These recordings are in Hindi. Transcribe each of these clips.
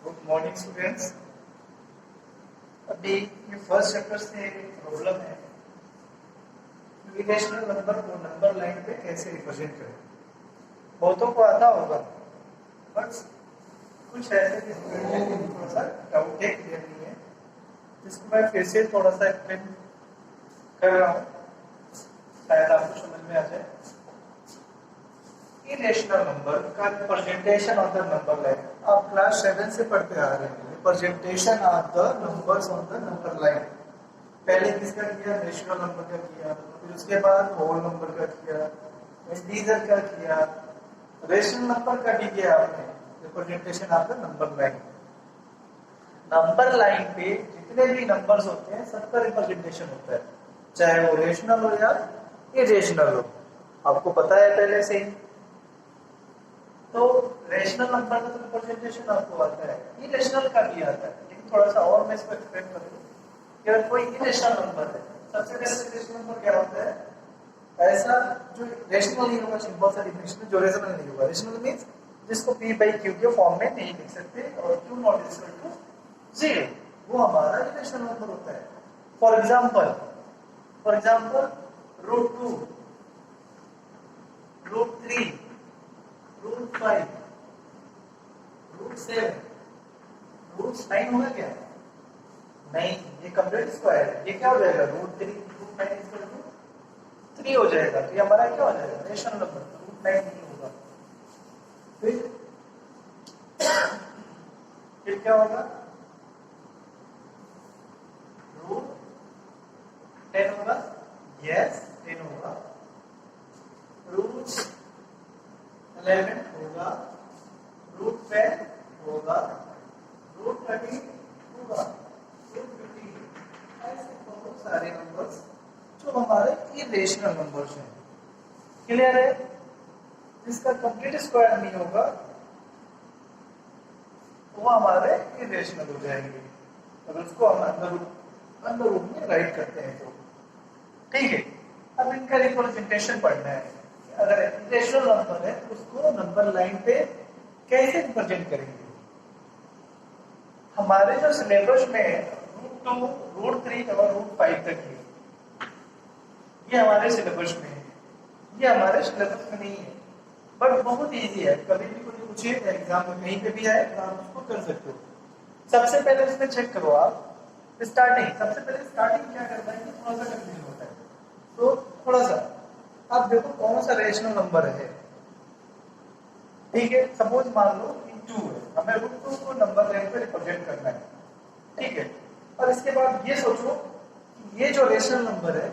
Good morning students. अभी ये फर्स्ट चैप्टर से एक प्रॉब्लम है, इरेशनल नंबर को नंबर लाइन पे कैसे रिप्रेजेंट करें। बहुतों को आता होगा, बट कुछ ऐसे स्टूडेंट हैं जिनको थोड़ा सा डाउट है, क्लियर नहीं है, जिसको मैं फिर से थोड़ा सा एक्सप्लेन कर रहा हूँ, शायद आपको समझ में आ जाए। इरेशनल नंबर का representation of the number line आप क्लास 7 से पढ़ते आ रहे हैं। Representation of the numbers on the number line पहले किसका किया? रेशनल नंबर का किया, फिर उसके बाद होल नंबर का किया, इंटीजर का किया, रेशनल नंबर का भी किया आपने। Representation of the number line, number line पे जितने भी नंबर्स होते हैं सबका रिप्रेजेंटेशन होता है, चाहे वो रेशनल हो या इरेशनल हो। आपको पता है पहले से ही। तो रेशनल नंबर का तो रिप्रेजेंटेशन आपको आता है, इरेशनल का भी आता है, लेकिन थोड़ा सा और मैं इसको एक्सप्लेन करूँ। अगर कोई इरेशनल नंबर है, सबसे पहले इरेशनल नंबर क्या होता है? ऐसा जो रेशनल नहीं होगा, सिंपल सा डेफिनेशन, जो रेशनल नहीं होगा। रेशनल मींस जिसको p by q के फॉर्म में नहीं लिख सकते और q नॉट इक्वल टू 0, वो हमारा इरेशनल नंबर होता है। फॉर एग्जांपल √2, √3, √5, √7, √9 होगा क्या? नहीं, ये कंप्लीट स्क्वायर है। ये क्या हो जाएगा? √3, √9 इक्वल टू 3 हो जाएगा। तो ये हमारा क्या हो जाएगा? Rational number. √9 नहीं होगा। फिर क्या होगा? √10 होगा। यस, 10 होगा। √11 होगा, √12 होगा, √13 होगा, √15। ऐसे बहुत सारे नंबर्स जो हमारे इरेशनल नंबर्स हैं। क्लियर है? जिसका कंप्लीट स्क्वायर नहीं होगा वो हमारे इरेशनल हो जाएंगे, और उसको हम अंडर रूट में राइट करते हैं। तो ठीक है, अब इनका रिप्रेजेंटेशन पढ़ना है। अगर इरेशनल नंबर है उसको नंबर लाइन पे कैसे रिप्रेजेंट करेंगे। हमारे जो सिलेबस में √2, √3 और √5 तक है, ये हमारे सिलेबस में है। ये हमारे सिलेबस में नहीं है, बट बहुत इजी है। कभी भी कोई पूछे एग्जाम में कहीं पे भी आए तो आप उसको कर सकते हो। सबसे पहले उसमें चेक करो आप स्टार्टिंग। सबसे पहले स्टार्टिंग क्या करना है, थोड़ा सा कंफ्यूजन होता है, तो थोड़ा सा आप देखो कौन सा रेशनल नंबर है। ठीक है, सपोज मान लो कि 2 है, हमें √2 को नंबर लाइन पे रिप्रेजेंट करना है। ठीक है, और इसके बाद ये सोचो कि ये जो रेशनल नंबर है,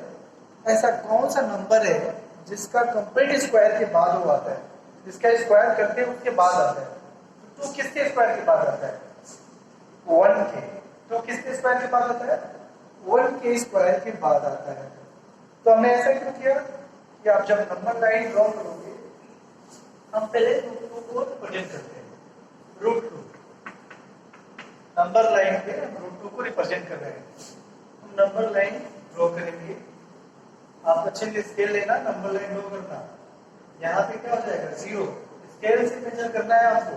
ऐसा कौन सा नंबर है जिसका कंप्लीट स्क्वायर के बाद वो आता है, जिसका स्क्वायर करते हैं उसके बाद आता है। तो 2 किसके स्क्वायर के बाद आता है? 1 के। तो किसके स्क्वायर के बाद आता है? 1 के स्क्वायर के बाद आता है। तो हमने ऐसा क्यों किया कि आप जब नंबर लाइन ड्रॉ करोगे, हम पहले √2 को रिप्रेजेंट करते हैं। √2 नंबर लाइन पे हम √2 को रिप्रेजेंट कर रहे हैं। हम नंबर लाइन ड्रॉ करेंगे। आप अच्छे से स्केल लेना, नंबर लाइन ड्रॉ करना। यहाँ पे क्या हो जाएगा? 0। स्केल से मेजर करना है आपको।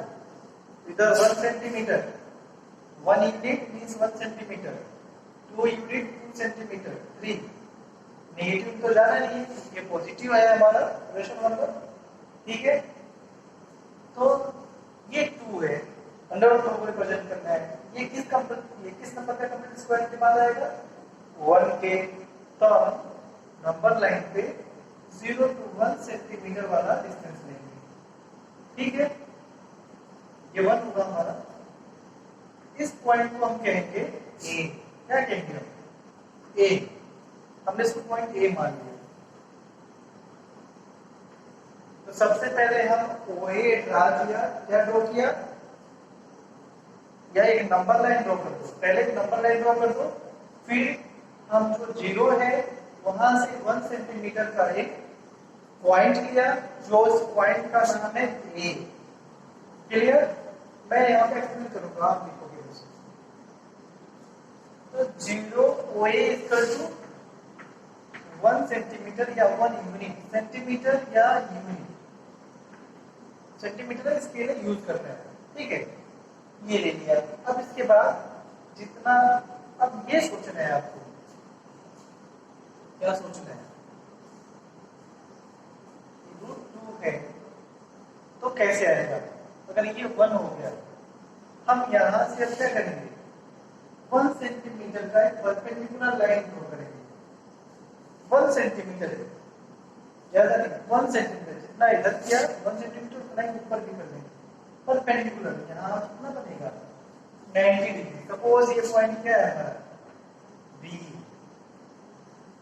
इधर 1 centimetre, 1 unit means 1 centimetre, 2 unit 2 centimetre, 3। Negative तो जाना नहीं है, ये पॉजिटिव है हमारा रेशनल नंबर। ठीक है, तो ये 2 है, अंडर रूट को रिप्रेजेंट करना है। ये किस नंबर का कंप्लीट स्क्वायर के बाद आएगा? 1 के। तो नंबर लाइन पे 0 to 1 सेंटीमीटर वाला डिस्टेंस लेंगे। ठीक है, ये 1 होगा हमारा। इस पॉइंट को हम कहेंगे ए। क्या कहेंगे हम? ए। हमने इसको पॉइंट ए मान लिया। तो सबसे पहले हम OA ड्रा किया। क्या ड्रॉ किया? या एक नंबर लाइन ड्रॉ कर दो। पहले एक नंबर लाइन ड्रॉ कर दो, फिर हम जो 0 है वहां से 1 सेंटीमीटर का एक पॉइंट लिया, जो उस पॉइंट का नाम है ए। क्लियर? मैं यहाँ पे एक्सप्लेन करूंगा, आप लिखोगे उसे। तो 0 OA इक्वल टू 1 सेंटीमीटर या 1 यूनिट, सेंटीमीटर या यूनिट, सेंटीमीटर स्केल यूज करना है। ठीक है, ये ले लिया। अब इसके बाद जितना, अब ये सोचना है आपको, क्या सोचना है, √2 है तो कैसे आएगा। अगर ये 1 हो गया, हम यहाँ से अब क्या करेंगे, 1 सेंटीमीटर का एक परपेंडिकुलर लाइन ड्रॉ करेंगे। 1 सेंटीमीटर है, ज्यादा नहीं, 1 सेंटीमीटर, जितना इधर किया 1 सेंटीमीटर उतना ही ऊपर भी कर देंगे। परपेंडिकुलर यहाँ कितना बनेगा, 90 डिग्री। सपोज ये पॉइंट क्या है हमारा, बी,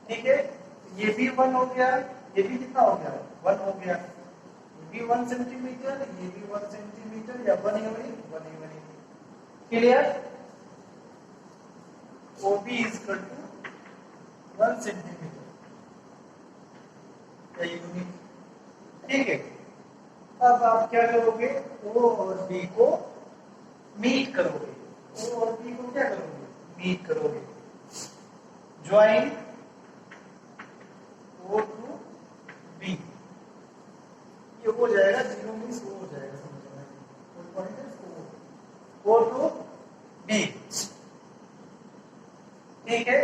ठीक है। ये भी 1 हो गया, ये भी कितना हो गया, 1 हो गया। ये भी 1 सेंटीमीटर, ये भी 1 सेंटीमीटर, या 1 ही clear. OB equal to 1 centimetre unit, ठीक है। अब आप क्या करोगे, O और B को मीट करोगे। O और B को क्या करोगे, मीट करोगे। ज्वाइन O टू B, ये हो जाएगा 0 मीन्स वो हो जाएगा, समझ में, कोई पॉइंट है O टू B, ठीक है।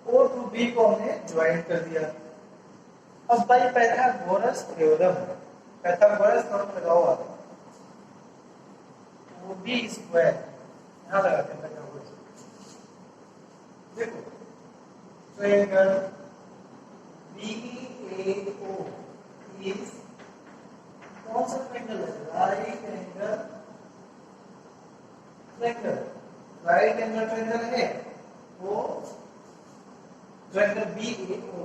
O टू B को हमने ज्वाइन कर दिया। अब भाई पाइथागोरस थ्योरम, पाइथागोरस थ्योरम लगाओ आप, OB स्क्वायर यहाँ लगाते हैं पाइथागोरस। देखो ट्रायंगल BAO इज कौन सा ट्रायंगल है, right angle triangle, right angle triangle है वो ट्रायंगल BAO।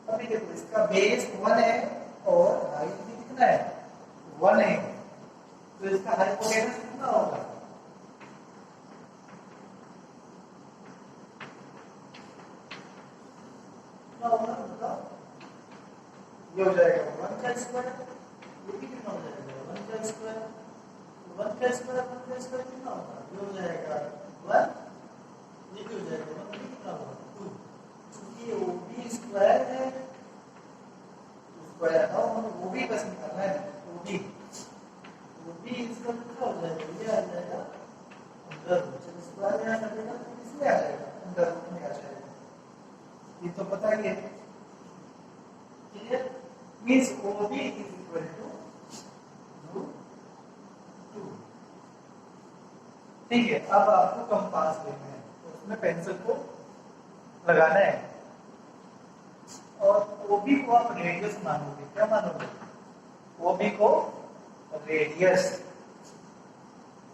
अभी देखो इसका बेस 1 है और हाइट भी कितना है, 1 है, तो इसका हाइपोटेनस कितना होगा, कितना होगा बताओ। ये हो जाएगा 1 का स्क्वायर, ये भी कितना हो जाएगा 1 का स्क्वायर, 1 का स्क्वायर 1 का स्क्वायर कितना होगा, ये हो जाएगा 1, ये भी हो जाएगा 1, कितना होगा 2। चूंकि OB स्क्वायर है, स्क्वायर था, और OB बस निकालना है, OB इसका कितना हो जाएगा, ये आ जाएगा अंदर, जब स्क्वायर यहाँ कटेगा तो किसमें आ जाएगा, अंदर में आ जाएगा, ये तो पता ही है। Clear, means OB is equal to √2, ठीक है। अब आपको कंपास लेना है, तो उसमें पेंसिल को लगाना है, और OB को आप रेडियस मानोगे, क्या मानोगे, OB को रेडियस,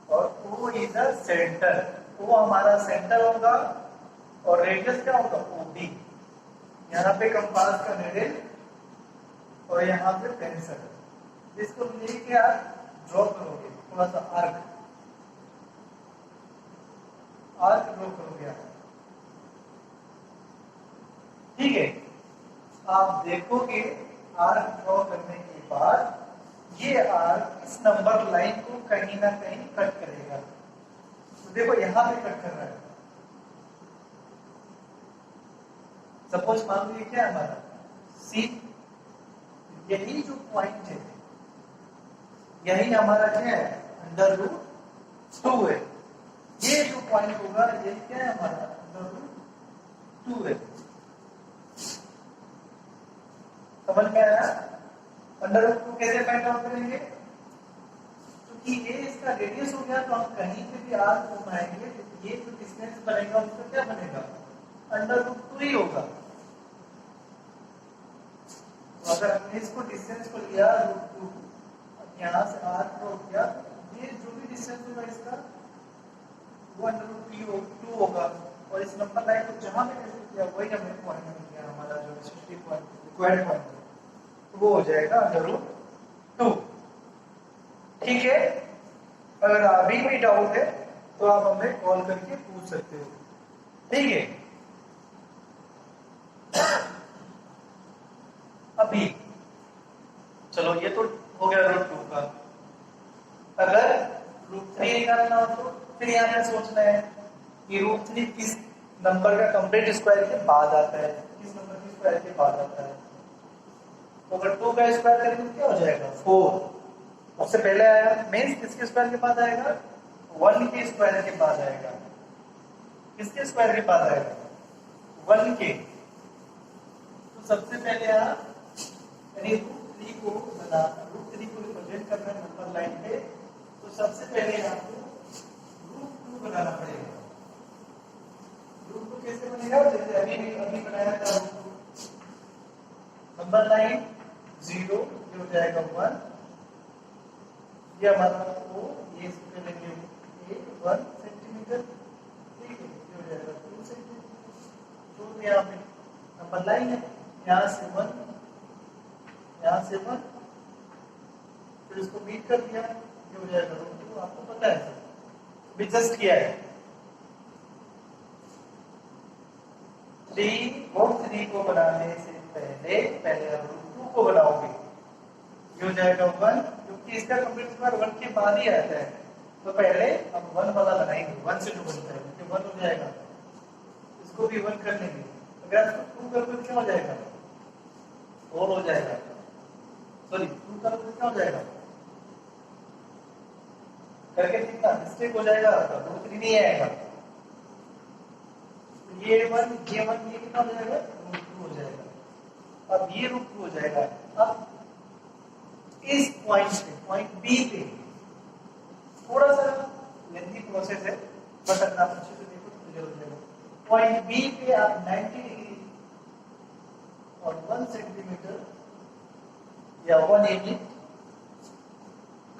और O is the centre, O हमारा सेंटर होगा, और रेडियस क्या होगा OB। यहाँ पे कंपास का नीडल और यहाँ पे पेंसिल, इसको लेके आप ड्रॉ करोगे, थोड़ा सा आर्क ड्रॉ करोगे आप, ठीक है। आप देखोगे आर्क ड्रॉ करने के बाद ये आर्क इस नंबर लाइन को कहीं ना कहीं कट करेगा, तो देखो यहाँ पे कट कर रहा है। सपोज मान लीजिए क्या हमारा C, यही जो पॉइंट है, यही हमारा क्या है, √2 है। ये जो पॉइंट होगा ये क्या है हमारा, √2 है। समझ में आया, √2 कैसे फाइंड आउट करेंगे, क्योंकि ये इसका रेडियस हो गया, तो हम कहीं पे भी आर्क घुमाएंगे तो ये जो डिस्टेंस बनेगा उसका क्या बनेगा, √2 ही होगा। तो अगर हमने इसको डिस्टेंस को लिया √2, यहाँ से आर्क ड्रॉ किया, ये जो भी डिस्टेंस होगा इसका वो √2 होगा, और इस नंबर लाइन को जहां पे मेजर किया वही हमें पॉइंट मिल गया, हमारा जो 60 पॉइंट रिक्वायर्ड पॉइंट, तो वो हो जाएगा √2, ठीक है। अगर अभी भी डाउट है तो आप हमें कॉल करके पूछ सकते हो, ठीक है। अभी चलो ये तो हो गया √2 का। अगर √3 निकालना हो तो फिर यहाँ पे सोचना है कि √3 किस नंबर का कंप्लीट स्क्वायर के बाद आता है, किस नंबर के स्क्वायर के बाद आता है। तो अगर 2 का स्क्वायर करेंगे तो क्या हो जाएगा 4, सबसे पहले आया मीन्स किसके स्क्वायर के बाद आएगा, 1 के स्क्वायर के बाद आएगा। किसके स्क्वायर के बाद आएगा, 1 के। तो सबसे पहले आप √3 को बना, √3 को रिप्रेजेंट करना है नंबर लाइन पे, तो सबसे पहले आपको √2 बनाना पड़ेगा। √2 कैसे बनेगा, जैसे अभी बनाया था √2, नंबर लाइन 0, ये हो जाएगा 1, ये हमारा को ये इसके लेंगे 1 सेंटीमीटर, ठीक है, ये हो जाएगा 2 सेंटीमीटर, जो यहाँ पे नंबर लाइन है, यहाँ से 1, यहाँ से 1, फिर इसको मीट कर दिया, ये हो जाएगा √2, आपको पता है अभी जस्ट किया है। 3 को बनाने से पहले आप √2 को बनाओगे, ये हो जाएगा 1, क्योंकि इसका कंप्लीट स्क्वायर 1 के बाद ही आता है, तो पहले हम 1 वाला बनाएंगे, 1 से 2 बनता है, क्योंकि 1 हो जाएगा, इसको भी 1 कर लेंगे, अगर 2 करोगे तो क्या हो जाएगा, 4 हो जाएगा, सॉरी 2 करोगे तो क्या हो जाएगा, करके कितना मिस्टेक हो जाएगा, √3 नहीं आएगा, ये 1 ये कितना हो जाएगा, √2 हो जाएगा। अब ये √2 हो जाएगा। अब इस पॉइंट पे, पॉइंट बी पे, थोड़ा सा लेंथी प्रोसेस है, बट अगर आप अच्छे से देखो तो क्लियर हो जाएगा। पॉइंट बी पे आप 90 डिग्री और 1 सेंटीमीटर या 1 mm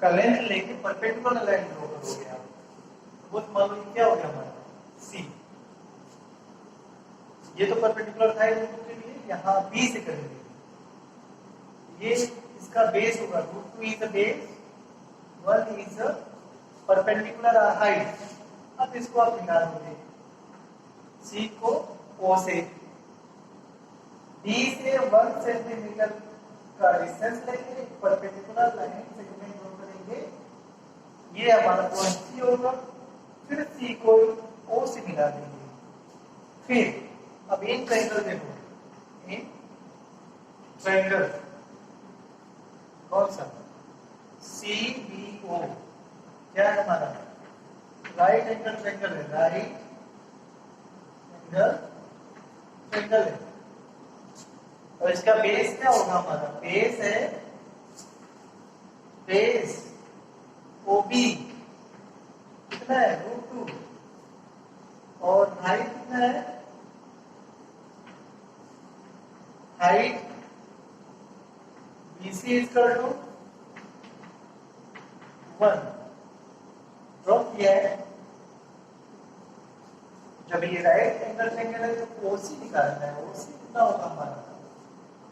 का लेंथ लेके परपेंडिकुलर लाइन ड्रॉ करोगे आप, वो मान लो क्या हो गया हमारा सी, ये तो परपेंडिकुलर था के लिए, यहाँ बी से करेंगे, ये इसका बेस होगा, √2 is the base, 1 is the perpendicular height. अब इसको आप निकालोगे, सी को ओ से, डी से 1 सेंटीमीटर का डिस्टेंस लेंगे, परपेंडिकुलर लाइन सेगमेंट ड्रॉ करेंगे, ये हमारा पॉइंट सी होगा, फिर सी को ओ से मिला देंगे। फिर अब इन ट्रायंगल देखो, इन ट्रायंगल कौन सा, CBO, क्या है हमारा, राइट एंगल ट्रायंगल है, राइट एंगल ट्रायंगल है, और इसका बेस क्या होगा हमारा, बेस है, बेस OB कितना है, √2, और हाइट कितना है, height BC equal to 1 draw किया है। जब ये राइट एंगल ट्रायंगल है तो OC निकालना है, OC कितना होगा हमारा,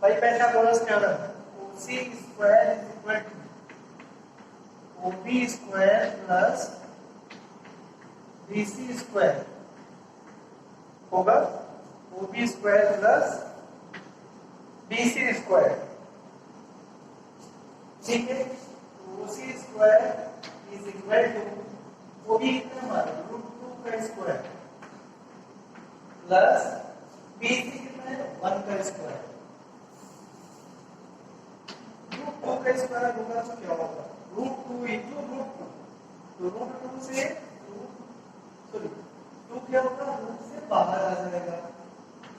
Pythagoras theorem, OC square is equal to OB square plus BC square होगा, OB square plus BC square, ठीक है, OC square is equal to OB कितना हमारा, √2 का स्क्वायर प्लस BC कितना है, 1 का स्क्वायर, √2 का स्क्वायर होगा तो क्या होगा, √2 into √2, तो √2 से सॉरी 2 क्या होगा, √2 से बाहर आ जाएगा,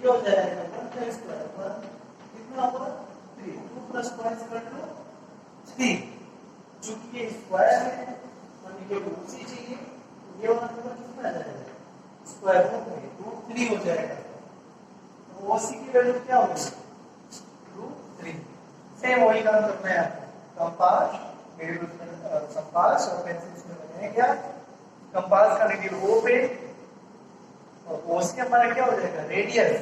ये हो जाएगा 1 का स्क्वायर, 1 कितना होगा 3, 2 प्लस 1 इक्वल टू 3, चूंकि ये स्क्वायर है और ये OC चाहिए, ये वाला नंबर कितना आ जाएगा, स्क्वायर रूट में √3 हो जाएगा, तो OC की वैल्यू क्या होगी, √3। सेम वही काम करना है आपको, कंपास, मेरे कंपास और पेंसिल में बनाया गया, कंपास का नीडल O पे, और OC हमारा क्या हो जाएगा, रेडियस,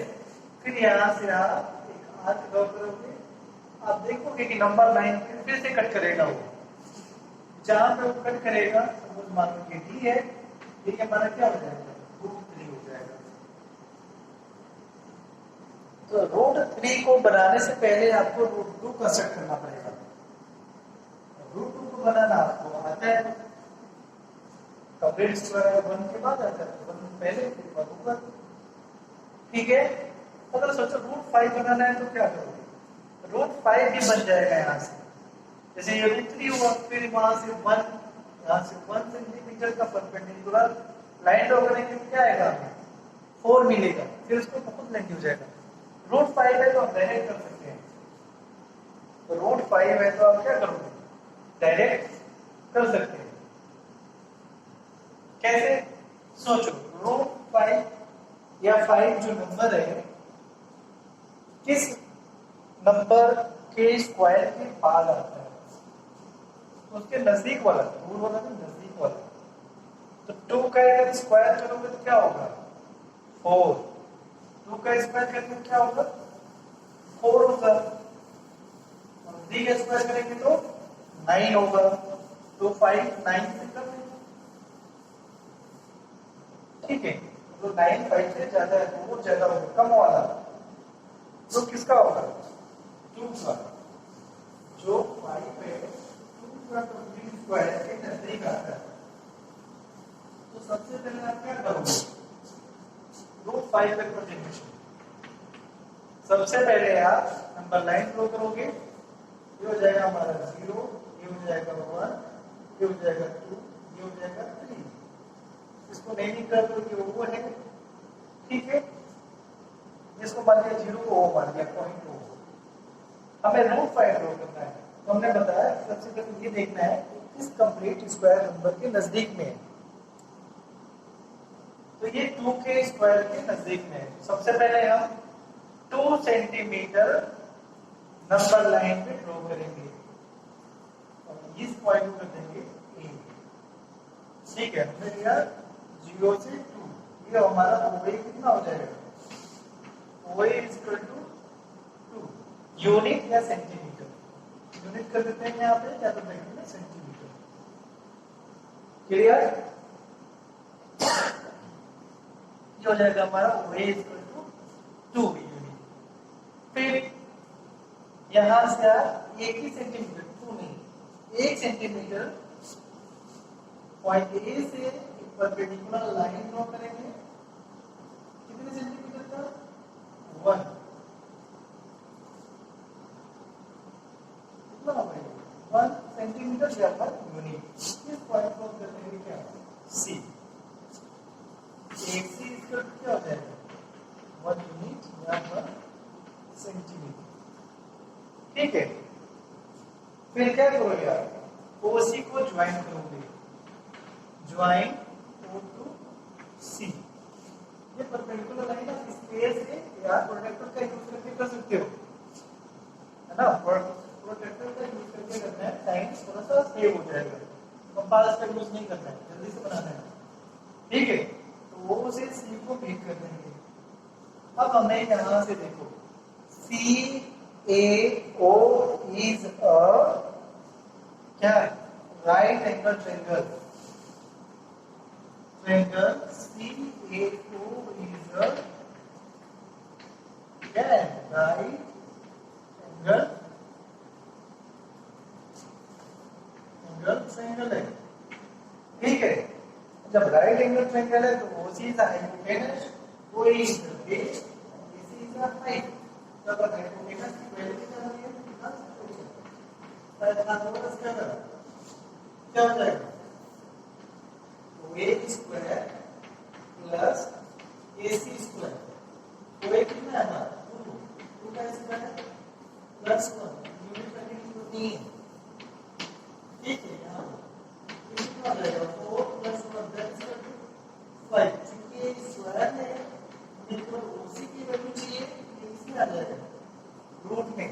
फिर यहाँ से आप एक आर्क ड्रॉ करोगे, आप देखोगे कि नंबर लाइन फिर से कट करेगा, वो जहां पे वो कट करेगा सपोज मान लो ये D है, ये हमारा क्या हो जाएगा, √3 हो जाएगा। तो √3 को बनाने से पहले आपको √2 कंस्ट्रक्ट करना पड़ेगा, √2 को बनाना आपको आता है, कंप्लीट स्क्वायर 1 के बाद आता है, 1 पहले फिर 1 ऊपर, ठीक है। अगर सोचो √5 बनाना है तो क्या करोगे, √5 भी बन जाएगा यहाँ से, जैसे ये रूट 3 हुआ, फिर वहां से 1, यहाँ से 1 सेंटीमीटर का परपेंडिकुलर लाइन ड्रॉ करेंगे तो क्या आएगा हमें 4 मिलेगा, फिर उसको बहुत लेंथी हो जाएगा। रूट 5 है तो हम डायरेक्ट कर सकते हैं, तो रूट 5 है तो आप क्या करोगे डायरेक्ट कर सकते हैं। कैसे सोचो, रूट 5 या 5 जो नंबर है किस नंबर के स्क्वायर के बाद आता है, तो उसके नजदीक वाला, दूर वाला तो नजदीक वाला। तो 2 का अगर स्क्वायर करोगे तो क्या होगा 4, 2 का स्क्वायर करेंगे तो क्या होगा 4 होगा, और 3 का स्क्वायर करेंगे तो 9 होगा, तो 5 9 से कम है, ठीक है। तो 9 5 से ज्यादा है तो वो ज्यादा होगा, कम वाला तो किसका होगा 2 का, जो 5 है 2 का कंप्लीट स्क्वायर के नजदीक आता है। तो सबसे पहले आप क्या करोगे रूट 5 का प्रोजेक्शन, सबसे पहले आप नंबर लाइन ड्रॉ करोगे, ये हो जाएगा हमारा 0, ये हो जाएगा 1, ये हो जाएगा 2, ये हो जाएगा 3। इसको नहीं कर दो कि वो है, ठीक है। इसको मान लिया 0 को ओ मान लिया, पॉइंट ओ। हमें रूट 5 ड्रॉ करना है, तो हमने बताया सबसे पहले ये देखना है कि किस कंप्लीट स्क्वायर नंबर के नजदीक में है, तो ये 2 के स्क्वायर के नजदीक में है। सबसे पहले हम 2 सेंटीमीटर नंबर लाइन पे ड्रॉ करेंगे और इस पॉइंट को कर देंगे ए, ठीक है। हमने लिया 0 से 2, ये हमारा OA कितना हो जाएगा OA इक्वल टू 2 यूनिट या सेंटीमीटर, यूनिट कर देते हैं यहाँ पे या तो ब्रैकेट में सेंटीमीटर, क्लियर। ये हो जाएगा हमारा OA इक्वल टू 2 यूनिट। फिर यहां से आप 1 ही सेंटीमीटर, 2 नहीं 1 सेंटीमीटर पॉइंट ए से परपेंडिकुलर लाइन ड्रॉ करेंगे, कितने सेंटीमीटर का 1, कितना होगा 1 सेंटीमीटर या 1 यूनिट। इस पॉइंट को कर देंगे क्या सी, 1 सी इसका क्या हो जाएगा 1 यूनिट या 1 सेंटीमीटर, ठीक है। फिर क्या करोगे आप OC को ज्वाइन करोगे, ज्वाइन O टू C, ये परपेंडिकुलर लाइन आप स्पेस से या प्रोटेक्टर का यूज करके कर सकते हो, है ना। प्रोटेक्टर का यूज करके करना है, टाइम थोड़ा सा सेव हो जाएगा, कंपास का यूज नहीं करना है, जल्दी से बनाना है, ठीक है। तो O से C को क्लिक कर देंगे। अब हमें यहां से देखो CAO is a क्या right angle triangle, triangle CAO is a क्या है राइट एंगल ट्रायंगल है, ठीक है। जब राइट एंगल ट्रायंगल है तो OC is a hypotenuse, OA is the base, BC is the height। जब हाइपोटेनस की वैल्यू क्या होगी निकाल सकते हैं, हाइपोटेनस क्या हो जाएगा OA square plus AC square, OA कितना है हमारा 2 का स्क्वायर प्लस 1 यूनिट करेंगे 3, ठीक है। यहाँ कितना हो जाएगा 4 प्लस 1 दैट इज 5, क्योंकि ये स्क्वायर है तो OC की वैल्यू चाहिए इसमें आ जाएगा रूट में,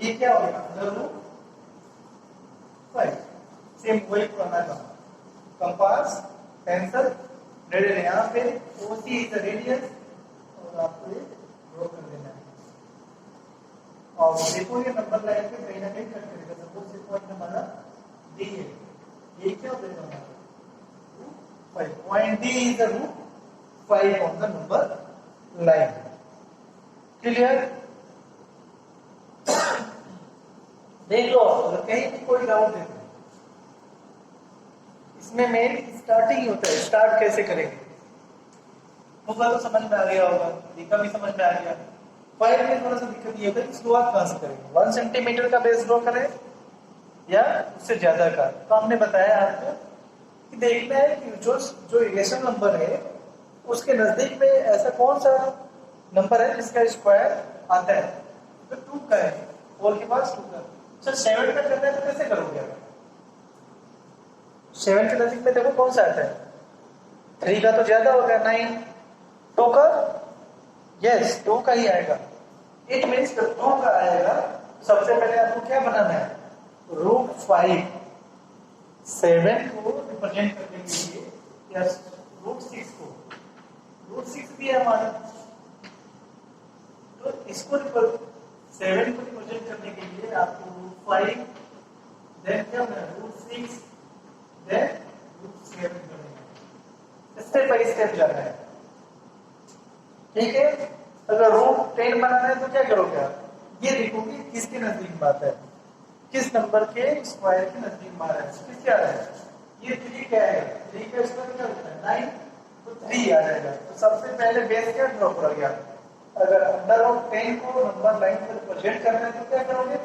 ये क्या हो गया रूट 5। सेम वही पुराना काम, कंपास पेंसिल ले लेना, यहाँ पे OC इज द रेडियस और आपको ये ड्रॉ कर देना है। और देखो ये नंबर लाइन पे कहीं ना कहीं कट करेगा, सपोज ये पॉइंट हमारा D है, ये क्या हो जाएगा हमारा root 5, point D is the root 5 on the number line, clear. देख लो अगर कहीं भी कोई डाउट है इसमें मेन स्टार्टिंग ही होता है, स्टार्ट कैसे करेंगे होगा तो समझ में आ गया होगा, दिखा भी समझ में आ गया। 5 में थोड़ा सा दिक्कत ये होता है कि शुरुआत कहां से करेंगे, 1 सेंटीमीटर का बेस ड्रॉ करें या उससे ज्यादा का। तो हमने बताया आपको कि देखना है कि जो इरेशनल नंबर है उसके नजदीक में ऐसा कौन सा नंबर है जिसका स्क्वायर आता है। तो 2 का है, 4 के पास 2 का। सर 7 का करना है तो कैसे करोगे आप? 7 के नजदीक में देखो कौन सा आता है, 3 का तो ज्यादा होगा, 9। 2 का, यस 2 का ही आएगा। इट मीन्स 2 का आएगा। सबसे पहले आपको क्या बनाना है, √5 7 को रिप्रेजेंट करने के लिए, या √6 को, √6 भी है हमारा, तो इसको 7 को रिप्रेजेंट करने के लिए आपको √5 देन क्या होना है, √6 देन √7 करना, स्टेप बाय स्टेप जाना है। ठीक है, अगर √10 बनाना है तो क्या करोगे आप, ये देखोगे किसके नजदीक बात है, किस नंबर के स्क्वायर के नजदीक मार है, किस क्या है, ये 3 क्या है, 3 का स्क्वायर क्या होता है 9, तो 3 आ जाएगा। तो सबसे पहले बेस क्या ड्रॉ करोगे आप, अगर √10 को नंबर लाइन पर रिप्रेजेंट करना है तो क्या करोगे,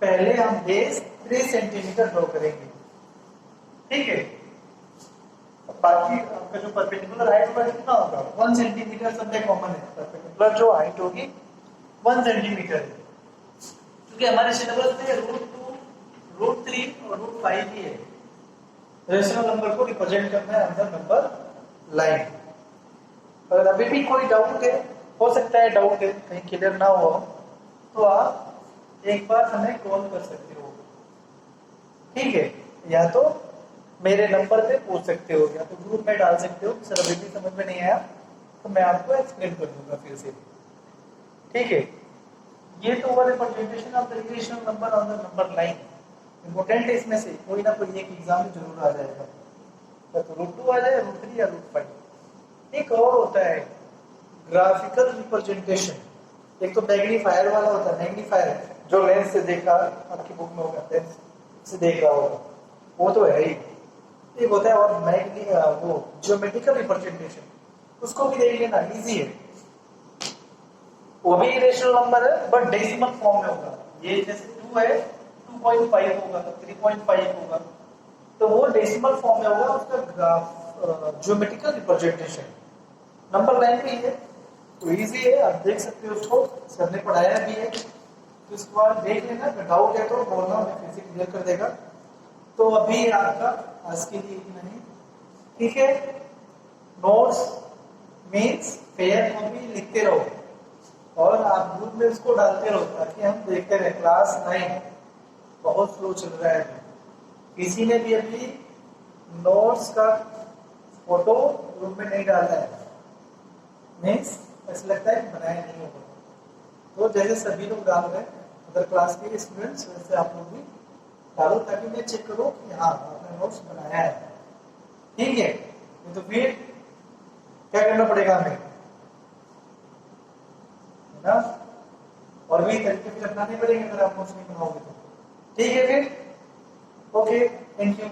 पहले हम बेस 3 सेंटीमीटर ड्रॉ करेंगे। ठीक है, बाकी आपका जो परपेंडिकुलर हाइट होगा कितना होगा, 1 सेंटीमीटर, सब में कॉमन है, परपेंडिकुलर जो हाइट होगी 1 सेंटीमीटर है। क्योंकि हमारे सिलेबस में √2, √3 और √5 ही है, रेशनल नंबर को रिप्रेजेंट करना है अंदर नंबर लाइन। अगर अभी भी कोई डाउट है, हो सकता है डाउट है कहीं क्लियर ना हो, तो आप एक बार हमें कॉल कर सकते हो। ठीक है, या तो मेरे नंबर पे पूछ सकते हो, या तो ग्रुप में डाल सकते हो कि सर अभी भी समझ में नहीं आया, तो मैं आपको एक्सप्लेन कर दूंगा फिर से। ठीक है, ये तो हुआ representation of the equation number on the number line. Important है, इसमें से कोई ना कोई एक एग्जाम में जरूर आ जाएगा, या तो √2 आ जाए, √3 या √5। एक और होता है ग्राफिकल रिप्रेजेंटेशन। एक तो मैग्नीफायर वाला होता है, मैग्नीफायर जो लेंस से देखा, आपकी बुक में होगा, लेंस से देख रहा होगा, वो तो है ही। एक होता है और वो ज्योमेट्रिकल रिप्रेजेंटेशन, उसको भी देख लेना, इजी है। वो भी रेशनल नंबर है बट डेसिमल फॉर्म में होगा। ये जैसे 2 है, 2.5 होगा, 3.5 होगा, तो वो डेसिमल फॉर्म में होगा, उसका ज्योमेट्रिकल रिप्रेजेंटेशन। नंबर लाइन भी है तो इजी है, आप देख सकते हो, उसको सर ने पढ़ाया भी है, तो इसको आप देख लेना। डाउट है तो बोलना, मैं फिर से क्लियर कर देगा। तो अभी आपका आज के लिए इतना ही। ठीक है, नोट्स मीन्स फेयर कॉपी लिखते रहो और आप ग्रुप में उसको डालते रहो, ताकि हम देखते रहे। क्लास 9 बहुत स्लो चल रहा है, किसी ने भी अभी नोट्स का फोटो ग्रुप में नहीं डाला है, मीन्स ऐसा लगता है बनाया नहीं होगा। तो जैसे सभी लोग डाल रहे हैं अदर क्लास के स्टूडेंट्स, वैसे आप लोग भी डालो, ताकि मैं चेक करूं कि हाँ आपने नोट्स बनाया है। ठीक है, तो फिर क्या करना पड़ेगा हमें, ना, और भी तरीके फिर अपनाने पड़ेंगे अगर आप नोट्स नहीं बनाओगे तो। ठीक है फिर, ओके, थैंक यू।